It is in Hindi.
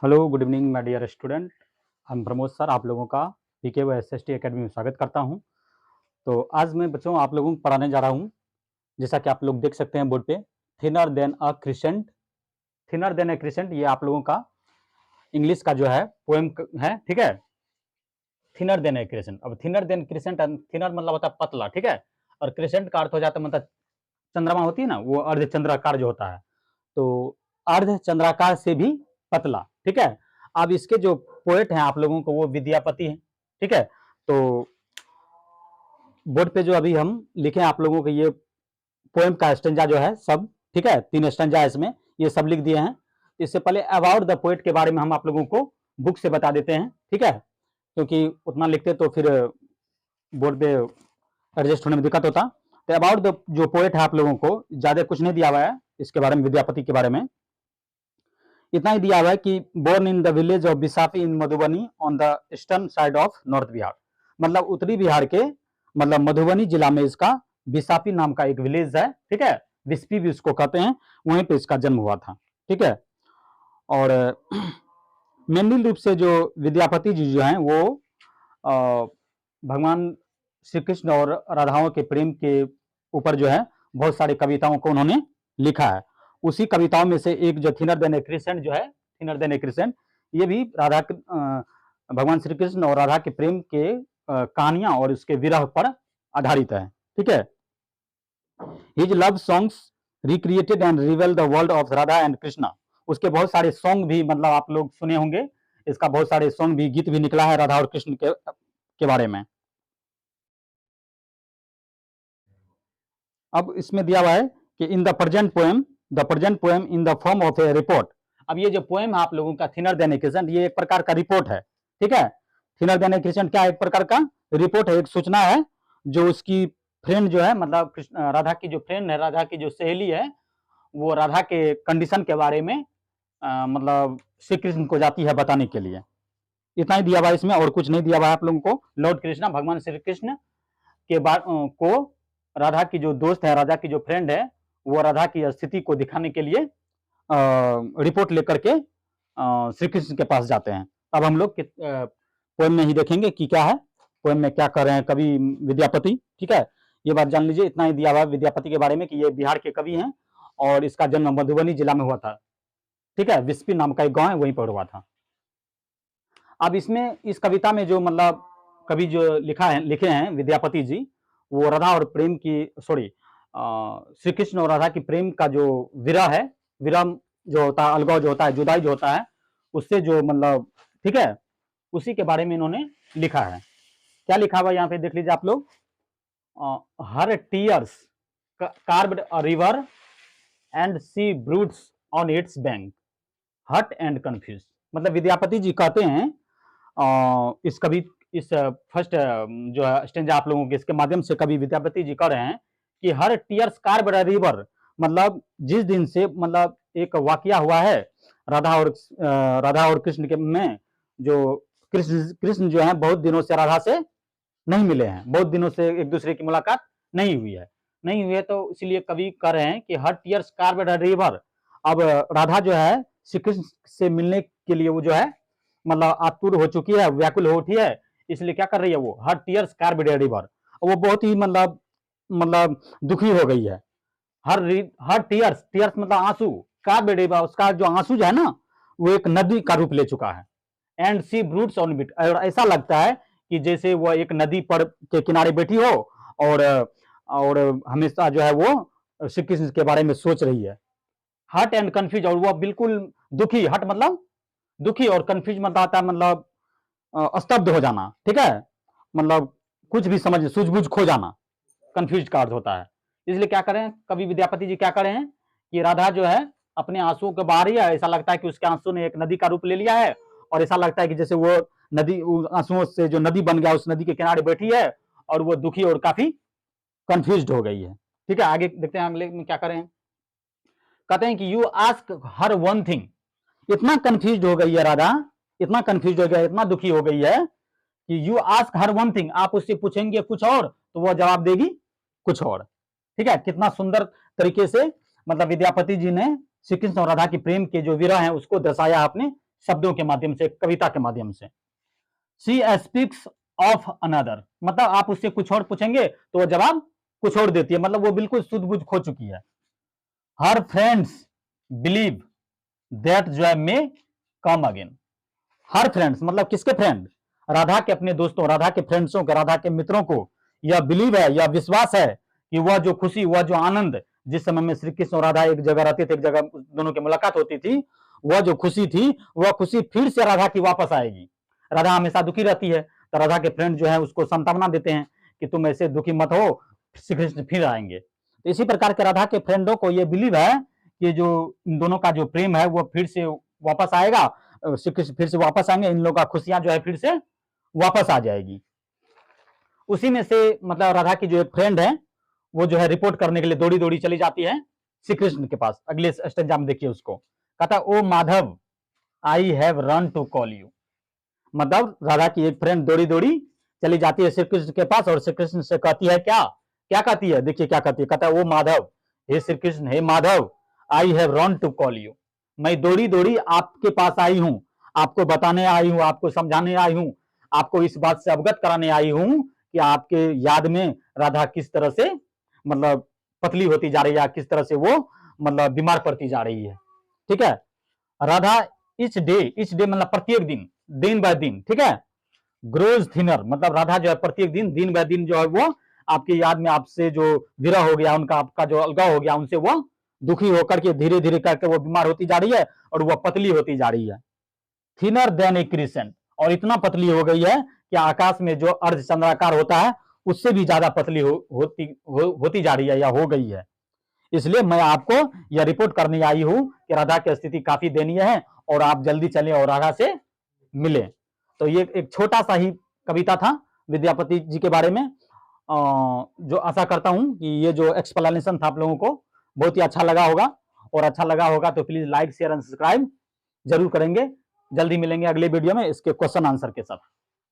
Hello, good evening my dear student. हम प्रमोद सर आप लोगों का पीके व एसएसटी एकेडमी में स्वागत करता हूं। तो आज मैं बच्चों आप लोगों को पढ़ाने जा रहा हूं, जैसा कि आप लोग देख सकते हैं बोर्ड पे, थिनर देन अ क्रिसेंट। थिनर देन अ क्रिसेंट ये आप लोगों का इंग्लिश का जो है पोएम है, ठीक है। थिनर देन अ क्रिसेंट। अब थिनर देन क्रिसेंट, थिनर मतलब होता है पतला, ठीक है, और क्रिसेंट का अर्थ हो जाता है मतलब चंद्रमा होती है ना, वो अर्धचंद्राकार जो होता है, तो अर्धचंद्राकार से भी पतला, ठीक है। अब इसके जो पोएट हैं आप लोगों को वो विद्यापति हैं, ठीक है। तो बोर्ड पे जो अभी हम लिखे आप लोगों को ये पोएम का स्टेंजा जो है सब, ठीक है, 3 स्टेंजा है इसमें, ये सब लिख दिए हैं। इससे पहले अबाउट द पोएट के बारे में हम आप लोगों को बुक से बता देते हैं, ठीक है, क्योंकि उतना लिखते तो फिर बोर्ड पे एडजस्ट होने में दिक्कत होता। तो अबाउट द जो पोएट है आप लोगों को ज्यादा कुछ नहीं दिया हुआ है इसके बारे में, विद्यापति के बारे में इतना ही दिया हुआ है कि born in the village of Bisfi in Madhubani on the eastern side of north Bihar, मतलब उत्तरी बिहार के मतलब मधुबनी जिला में इसका बिसाफी नाम का एक विलेज है, ठीक है, बिस्पी भी उसको कहते हैं, वहीं पे इसका जन्म हुआ था, ठीक है। और मेनली रूप से जो विद्यापति जी जो हैं वो भगवान श्री कृष्ण और राधाओं के प्रेम के ऊपर जो है बहुत सारी कविताओं को उन्होंने लिखा है। उसी कविताओं में से एक जो थिनर देन ए क्रिसेंट जो है, थिनर देन ए क्रिसेंट, ये भी भगवान श्री कृष्ण और राधा के प्रेम के कहानियां और उसके विरह पर आधारित है, ठीक है। His love songs recreated and रिवेल the world of Radha and Krishna. उसके बहुत सारे सॉन्ग भी मतलब आप लोग सुने होंगे, इसका बहुत सारे सॉन्ग भी, गीत भी निकला है राधा और कृष्ण के बारे में। अब इसमें दिया हुआ है कि in the present poem in the form of A report. अब ये जो पोएम है आप लोगों का थिनर देन ए क्रिसेंट, ये एक प्रकार का रिपोर्ट है, ठीक है। थिनर देन ए क्रिसेंट क्या है? एक प्रकार का रिपोर्ट है, एक सूचना है जो उसकी फ्रेंड जो है, मतलब राधा की जो फ्रेंड है, राधा की जो सहेली है, वो राधा के कंडीशन के बारे में मतलब श्री कृष्ण को जाती है बताने के लिए। इतना ही दिया हुआ इसमें, और कुछ नहीं दिया हुआ है आप लोगों को। लॉर्ड कृष्णा, भगवान श्री कृष्ण के बाद को राधा की जो दोस्त है, राधा की जो फ्रेंड है, वो राधा की स्थिति को दिखाने के लिए रिपोर्ट लेकर के श्री कृष्ण के पास जाते हैं। अब हम लोग पोएम में ही देखेंगे कि क्या है, पोएम में क्या कर रहे हैं कवि विद्यापति, ठीक है। ये बात जान लीजिए, इतना ही दिया हुआ विद्यापति के बारे में कि ये बिहार के कवि हैं और इसका जन्म मधुबनी जिला में हुआ था, ठीक है, विस्पी नाम का एक गांव है, वहीं पर हुआ था। अब इसमें इस कविता में जो मतलब कवि जो लिखे हैं विद्यापति जी, वो राधा और प्रेम की श्री कृष्ण और राधा की प्रेम का जो विरह है, विरह जो होता है, अलगाव जो होता है, जुदाई जो होता है, उससे जो मतलब, ठीक है, उसी के बारे में इन्होंने लिखा है। क्या लिखा हुआ यहाँ पे देख लीजिए आप लोग। Her tears carved a river and sea broods on its bank, hurt and confuse. मतलब विद्यापति जी कहते हैं इस फर्स्ट जो है स्टेंजा आप लोगों के इसके माध्यम से कवि विद्यापति जी कह रहे हैं कि हर टीयर्स कार्व्ड अ रिवर, मतलब जिस दिन से मतलब एक वाकया हुआ है राधा और कृष्ण के में, जो कृष्ण जो है बहुत दिनों से राधा से नहीं मिले हैं, बहुत दिनों से एक दूसरे की मुलाकात नहीं हुई है, तो इसलिए कवि कह रहे हैं कि हर टीयर्स कार्व्ड अ रिवर। अब राधा जो है श्री कृष्ण से मिलने के लिए वो जो है मतलब आतुर हो चुकी है, व्याकुल हो उठी है, इसलिए क्या कर रही है वो, हर टीयर्स कार्व्ड अ रिवर, वो बहुत ही मतलब दुखी हो गई है। हर टीयर्स मतलब आंसू, कार्व्ड रिवर, उसका जो आंसू जो है ना वो एक नदी का रूप ले चुका है। And sea broods on it, और ऐसा लगता है कि जैसे वो एक नदी पर के किनारे बैठी हो और हमेशा जो है वो श्री कृष्ण के बारे में सोच रही है। हट एंड कंफ्यूज, और वो बिल्कुल दुखी, हट मतलब दुखी और कंफ्यूज मतलब आता है मतलब स्तब्ध हो जाना, ठीक है, मतलब कुछ भी समझ सूझबूझ खो जाना, कंफ्यूज का अर्थ होता है। इसलिए क्या करें कवि विद्यापति जी, क्या करें कि राधा जो है अपने आंसुओं को बहा रही है, ऐसा लगता है कि उसके आंसू ने एक नदी का रूप ले लिया है, और ऐसा लगता है कि जैसे वो नदी आंसुओं से जो नदी बन गया उस नदी के किनारे बैठी है और वो दुखी और काफी कंफ्यूज हो गई है, ठीक है। आगे देखते हैं अगले में क्या करें। कहते हैं कि you ask her one thing, इतना कंफ्यूज हो गई है राधा, इतना कंफ्यूज हो गया, इतना दुखी हो गई है कि you ask her one thing, आप उससे पूछेंगे कुछ और तो वो जवाब देगी कुछ और, ठीक है। कितना सुंदर तरीके से मतलब विद्यापति जी ने श्री कृष्ण और राधा की प्रेम के जो विरह है उसको दर्शाया अपने शब्दों के माध्यम से, कविता के माध्यम से। शी स्पीक्स ऑफ अनदर, मतलब आप उससे कुछ और पूछेंगे तो वो जवाब कुछ और देती है, मतलब वो बिल्कुल सूझबूझ खो चुकी है। हर फ्रेंड्स बिलीव दैट जॉय में कम अगेन। हर फ्रेंड्स मतलब किसके फ्रेंड? राधा के अपने दोस्तों, राधा के फ्रेंड्सों के, राधा के मित्रों को यह बिलीव है, यह विश्वास है कि वह जो खुशी, वह जो आनंद, जिस समय में श्री कृष्ण और राधा एक जगह रहते थे, एक जगह दोनों की मुलाकात होती थी, वह जो खुशी थी, वह खुशी फिर से राधा की वापस आएगी। राधा हमेशा दुखी रहती है, तो राधा के फ्रेंड जो है उसको सांत्वना देते हैं कि तुम ऐसे दुखी मत हो, श्री कृष्ण फिर आएंगे। तो इसी प्रकार के राधा के फ्रेंडों को यह बिलीव है कि जो इन दोनों का जो प्रेम है वो फिर से वापस आएगा, श्री कृष्ण फिर से वापस आएंगे, इन लोगों का खुशियां जो है फिर से वापस आ जाएगी। उसी में से मतलब राधा की जो एक फ्रेंड है वो जो है रिपोर्ट करने के लिए दौड़ी दौड़ी चली जाती है श्री कृष्ण के पास। अगले स्टेंजा में देखिए उसको, कहता O Madhav I have run to call you. मतलब राधा की एक फ्रेंड दौड़ी दौड़ी चली जाती है श्री कृष्ण के पास और श्री कृष्ण से कहती है क्या क्या कहती है, देखिए क्या कहती है, कहता है ओ माधव, हे श्री कृष्ण, हे Madhav, I have run to call you, मैं दौड़ी दौड़ी आपके पास आई हूं, आपको बताने आई हूं, आपको समझाने आई हूं, आपको इस बात से अवगत कराने आई हूं कि आपके याद में राधा किस तरह से मतलब पतली होती जा रही है, किस तरह से वो मतलब बीमार पड़ती जा रही है। ठीक है, राधा इच डे मतलब प्रत्येक दिन, दिन बाय दिन, ठीक है, ग्रोज थिनर, मतलब राधा जो है प्रत्येक दिन, दिन बाय दिन जो है वो आपकी याद में आपसे जो विरह हो गया, उनका आपका जो अलगाव हो गया, उनसे वो दुखी होकर के धीरे धीरे करके वो बीमार होती जा रही है और वो पतली होती जा रही है। थिनर देन ए क्रिसेंट, और इतना पतली हो गई है कि आकाश में जो अर्धचंद्राकार होता है उससे भी ज्यादा पतली होती जा रही है या हो गई है। इसलिए मैं आपको यह रिपोर्ट करने आई हूं कि राधा की स्थिति काफी दयनीय है और आप जल्दी चलें और राधा से मिलें। तो ये एक छोटा सा ही कविता था विद्यापति जी के बारे में, जो आशा करता हूं कि ये जो एक्सप्लेनेशन था आप लोगों को बहुत ही अच्छा लगा होगा, और अच्छा लगा होगा तो please like share and subscribe जरूर करेंगे। जल्दी मिलेंगे अगले वीडियो में इसके क्वेश्चन आंसर के साथ।